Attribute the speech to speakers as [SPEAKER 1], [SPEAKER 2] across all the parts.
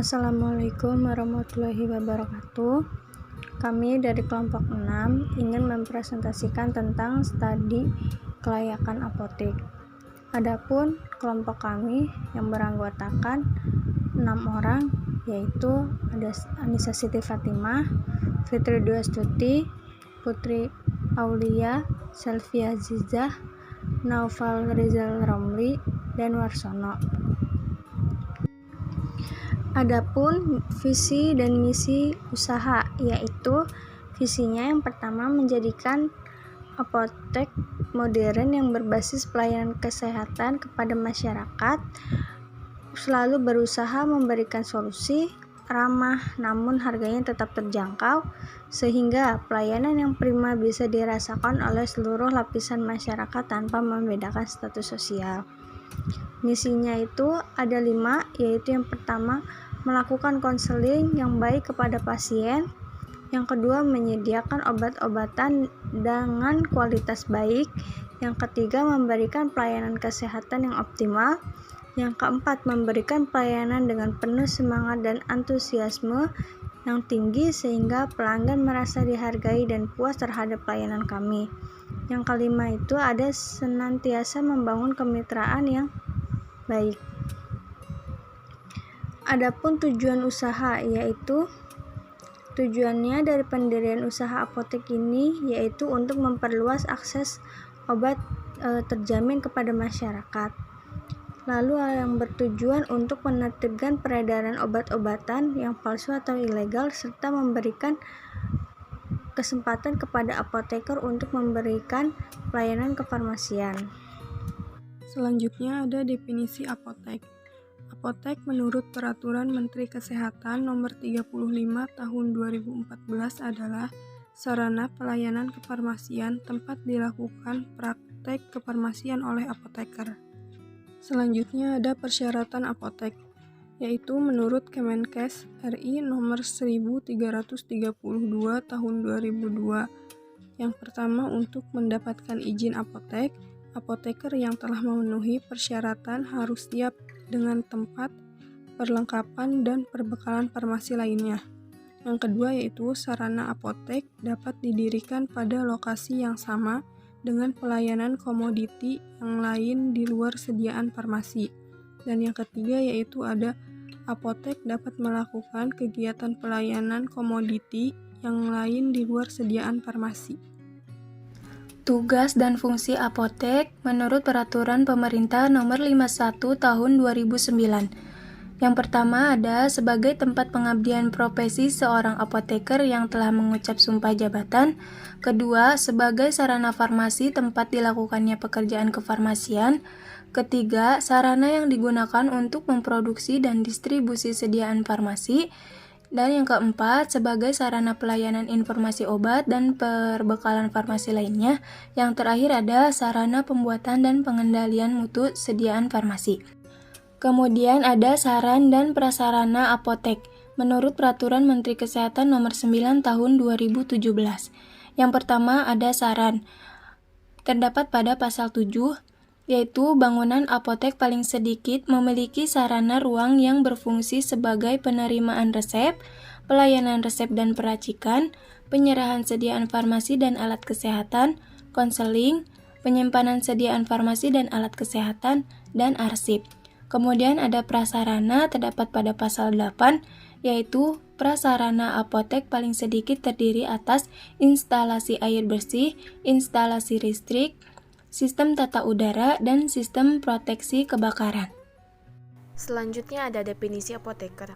[SPEAKER 1] Assalamualaikum warahmatullahi wabarakatuh. Kami dari kelompok 6 ingin mempresentasikan tentang studi kelayakan apotek. Adapun kelompok kami yang beranggotakan 6 orang, yaitu ada Anissa Siti Fatimah, Fitri Dwastuti, Putri Aulia, Selvia Zizah, Naufal Rizal Romli, dan Warsono. Adapun visi dan misi usaha, yaitu visinya yang pertama menjadikan apotek modern yang berbasis pelayanan kesehatan kepada masyarakat, selalu berusaha memberikan solusi ramah namun harganya tetap terjangkau sehingga pelayanan yang prima bisa dirasakan oleh seluruh lapisan masyarakat tanpa membedakan status sosial. Misinya itu ada 5, yaitu yang pertama melakukan konseling yang baik kepada pasien, yang kedua menyediakan obat-obatan dengan kualitas baik, yang ketiga memberikan pelayanan kesehatan yang optimal, yang keempat memberikan pelayanan dengan penuh semangat dan antusiasme yang tinggi sehingga pelanggan merasa dihargai dan puas terhadap pelayanan kami. Yang kelima itu ada senantiasa membangun kemitraan yang baik. Adapun tujuan usaha, yaitu tujuannya dari pendirian usaha apotek ini yaitu untuk memperluas akses obat terjamin kepada masyarakat. Lalu yang bertujuan untuk menertibkan peredaran obat-obatan yang palsu atau ilegal serta memberikan kesempatan kepada apoteker untuk memberikan pelayanan kefarmasian.
[SPEAKER 2] Selanjutnya ada definisi apotek. Apotek menurut Peraturan Menteri Kesehatan Nomor 35 Tahun 2014 adalah sarana pelayanan kefarmasian tempat dilakukan praktek kefarmasian oleh apoteker. Selanjutnya ada persyaratan apotek, yaitu menurut Kemenkes RI Nomor 1332 Tahun 2002. Yang pertama, untuk mendapatkan izin apotek, apoteker yang telah memenuhi persyaratan harus siap dengan tempat, perlengkapan, dan perbekalan farmasi lainnya. Yang kedua yaitu sarana apotek dapat didirikan pada lokasi yang sama dengan pelayanan komoditi yang lain di luar sediaan farmasi. Dan yang ketiga yaitu ada apotek dapat melakukan kegiatan pelayanan komoditi yang lain di luar sediaan farmasi.
[SPEAKER 3] Tugas dan fungsi apotek menurut Peraturan Pemerintah Nomor 51 Tahun 2009. Yang pertama ada sebagai tempat pengabdian profesi seorang apoteker yang telah mengucap sumpah jabatan. Kedua, sebagai sarana farmasi tempat dilakukannya pekerjaan kefarmasian. Ketiga, sarana yang digunakan untuk memproduksi dan distribusi sediaan farmasi. Dan yang keempat, sebagai sarana pelayanan informasi obat dan perbekalan farmasi lainnya. Yang terakhir ada sarana pembuatan dan pengendalian mutu sediaan farmasi. Kemudian ada saran dan prasarana apotek menurut Peraturan Menteri Kesehatan Nomor 9 Tahun 2017. Yang pertama ada saran. Terdapat pada pasal 7, yaitu bangunan apotek paling sedikit memiliki sarana ruang yang berfungsi sebagai penerimaan resep, pelayanan resep dan peracikan, penyerahan sediaan farmasi dan alat kesehatan, konseling, penyimpanan sediaan farmasi dan alat kesehatan, dan arsip. Kemudian ada prasarana terdapat pada pasal 8, yaitu prasarana apotek paling sedikit terdiri atas instalasi air bersih, instalasi listrik, sistem tata udara, dan sistem proteksi kebakaran.
[SPEAKER 4] Selanjutnya ada definisi apoteker.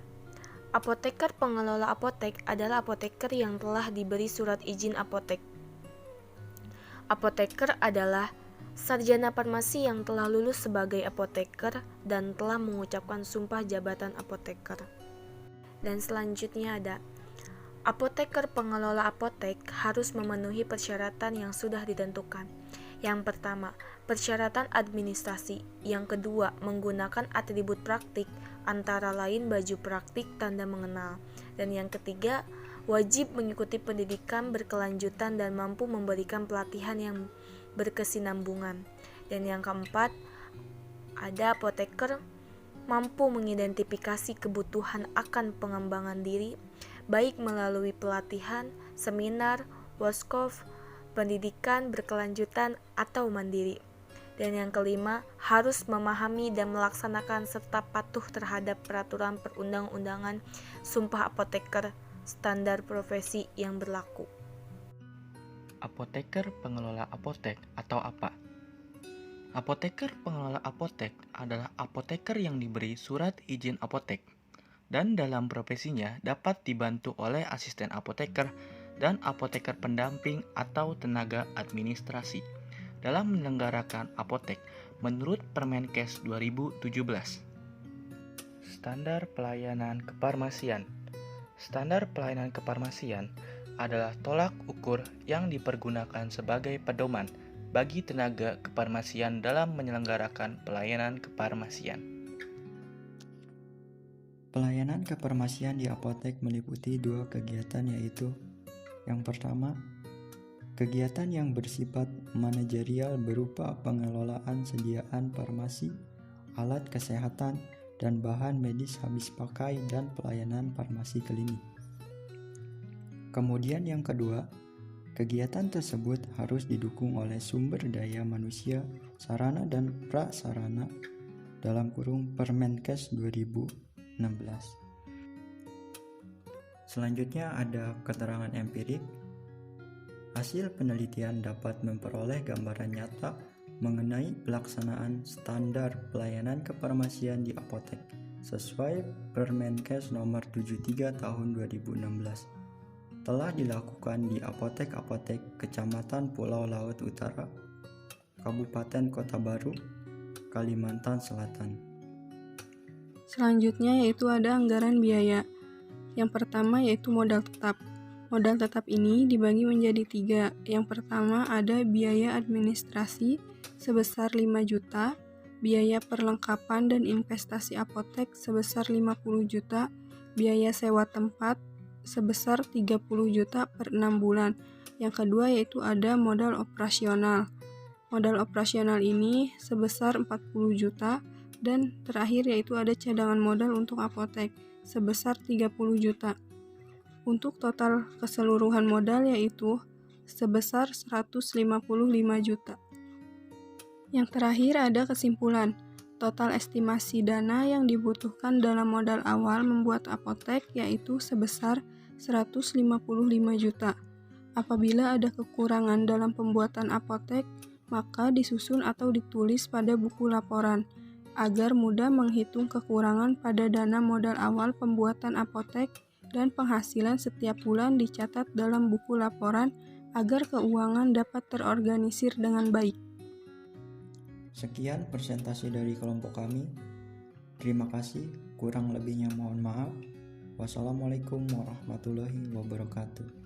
[SPEAKER 4] Apoteker pengelola apotek adalah apoteker yang telah diberi surat izin apotek. Apoteker adalah sarjana farmasi yang telah lulus sebagai apoteker dan telah mengucapkan sumpah jabatan apoteker. Dan selanjutnya ada apoteker pengelola apotek harus memenuhi persyaratan yang sudah ditentukan. Yang pertama, persyaratan administrasi. Yang kedua, menggunakan atribut praktik antara lain baju praktik tanda mengenal. Dan yang ketiga, wajib mengikuti pendidikan berkelanjutan dan mampu memberikan pelatihan yang berkesinambungan. Dan yang keempat, ada apoteker mampu mengidentifikasi kebutuhan akan pengembangan diri, baik melalui pelatihan, seminar, workshop, pendidikan berkelanjutan, atau mandiri. Dan yang kelima, harus memahami dan melaksanakan serta patuh terhadap peraturan perundang-undangan Sumpah Apoteker standar profesi yang berlaku.
[SPEAKER 5] Apoteker pengelola apotek atau apa? Apoteker pengelola apotek adalah apoteker yang diberi surat izin apotek dan dalam profesinya dapat dibantu oleh asisten apoteker dan apoteker pendamping atau tenaga administrasi dalam menyelenggarakan apotek menurut Permenkes 2017. Standar pelayanan kefarmasian. Standar pelayanan kefarmasian adalah tolak ukur yang dipergunakan sebagai pedoman bagi tenaga kefarmasian dalam menyelenggarakan pelayanan kefarmasian.
[SPEAKER 6] Pelayanan kefarmasian di apotek meliputi dua kegiatan, yaitu yang pertama, kegiatan yang bersifat manajerial berupa pengelolaan sediaan farmasi, alat kesehatan, dan bahan medis habis pakai dan pelayanan farmasi klinik. Kemudian yang kedua, kegiatan tersebut harus didukung oleh sumber daya manusia, sarana dan prasarana dalam kurung Permenkes 2016. Selanjutnya ada keterangan empirik. Hasil penelitian dapat memperoleh gambaran nyata mengenai pelaksanaan standar pelayanan kefarmasian di apotek sesuai Permenkes nomor 73 tahun 2016. Telah dilakukan di apotek-apotek Kecamatan Pulau Laut Utara, Kabupaten Kota Baru, Kalimantan Selatan.
[SPEAKER 2] Selanjutnya yaitu ada anggaran biaya. Yang pertama yaitu modal tetap. Modal tetap ini dibagi menjadi 3. Yang pertama ada biaya administrasi sebesar 5 juta, biaya perlengkapan dan investasi apotek sebesar 50 juta, biaya sewa tempat sebesar 30 juta per 6 bulan. Yang kedua yaitu ada modal operasional. Modal operasional ini sebesar 40 juta dan terakhir yaitu ada cadangan modal untuk apotek sebesar 30 juta. Untuk total keseluruhan modal yaitu sebesar 155 juta. Yang terakhir ada kesimpulan. Total estimasi dana yang dibutuhkan dalam modal awal membuat apotek yaitu sebesar 155 juta. Apabila ada kekurangan dalam pembuatan apotek, maka disusun atau ditulis pada buku laporan, agar mudah menghitung kekurangan pada dana modal awal pembuatan apotek dan penghasilan setiap bulan dicatat dalam buku laporan agar keuangan dapat terorganisir dengan baik.
[SPEAKER 6] Sekian presentasi dari kelompok kami. Terima kasih, kurang lebihnya mohon maaf. Wassalamualaikum warahmatullahi wabarakatuh.